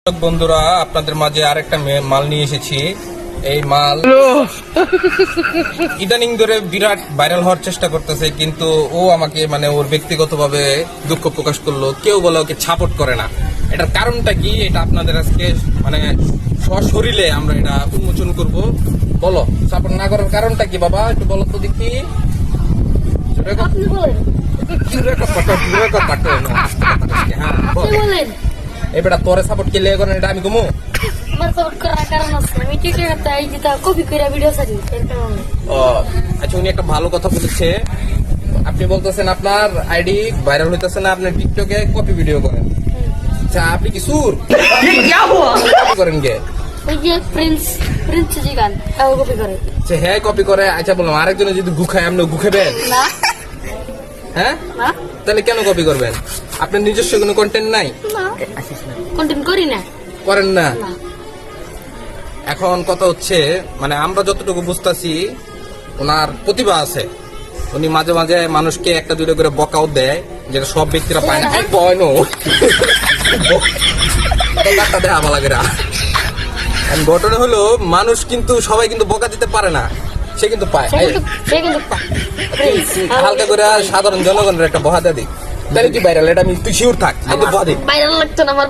বন্ধুরা, আপনাদের মাঝে আরেকটা মাল নিয়ে এসেছি। এই মাল ইদানিং ধরে বিরাট ভাইরাল হওয়ার চেষ্টা করতেছে, কিন্তু ও আমাকে ওর ব্যক্তিগতভাবে দুঃখ প্রকাশ করলো। কেউ বলে ওকে সাপোর্ট করে না। এটার কারণটা কি, এটা আপনাদের আজকে সশরীরে আমরা এটা উন্মোচন করব। বলো, সাপোর্ট না করার কারণটা কি বাবা, একটু বলো তো দেখি। এবার তোরে সাপোর্ট কে লেগে করেন, এটা আমি কমু। আমার সাপোর্ট করার কারণ আছে, আমি টিকটকে তাই যেটা কপি করে ভিডিও ছাড়ি এর কারণে। ও আচ্ছা, উনি একটা ভালো কথা বলেছে। আপনি বলতেছেন আপনার আইডি ভাইরাল হইতেছে না, আপনি টিকটকে কপি ভিডিও করেন। আচ্ছা, আপনি কি সুর করেন গে? ওই যে প্রিন্স জি গান তাও কপি করে। আচ্ছা, হ্যাঁ কপি করে। আচ্ছা বললাম, আরেকজনে যদি গুখায় আপনি গুখাবেন? না হ্যাঁ, না তাহলে কেন কপি করবেন? আপনার নিজস্ব কোনো কন্টেন্ট নাই? না, কন্টেন্ট করি না। করেন না? না। এখন কথা হচ্ছে, আমরা যতটুকু বুঝতেছি ওনার প্রতিভা আছে। উনি মাঝে মাঝে মানুষকে একটা দুটো করে বকাও দেয়, যেটা সব ব্যক্তিরা পায় না। ঘটনা হলো, মানুষ কিন্তু সবাই কিন্তু বকা দিতে পারে না, সে কিন্তু পায়। সে কিন্তু হালকা করে সাধারণ জনগণের একটা বহাদা দিক, তাহলে কি ভাইরাল? এটা আমি তুই শিওর থাক, বহাদি ভাইরাল লাগতো না আমার।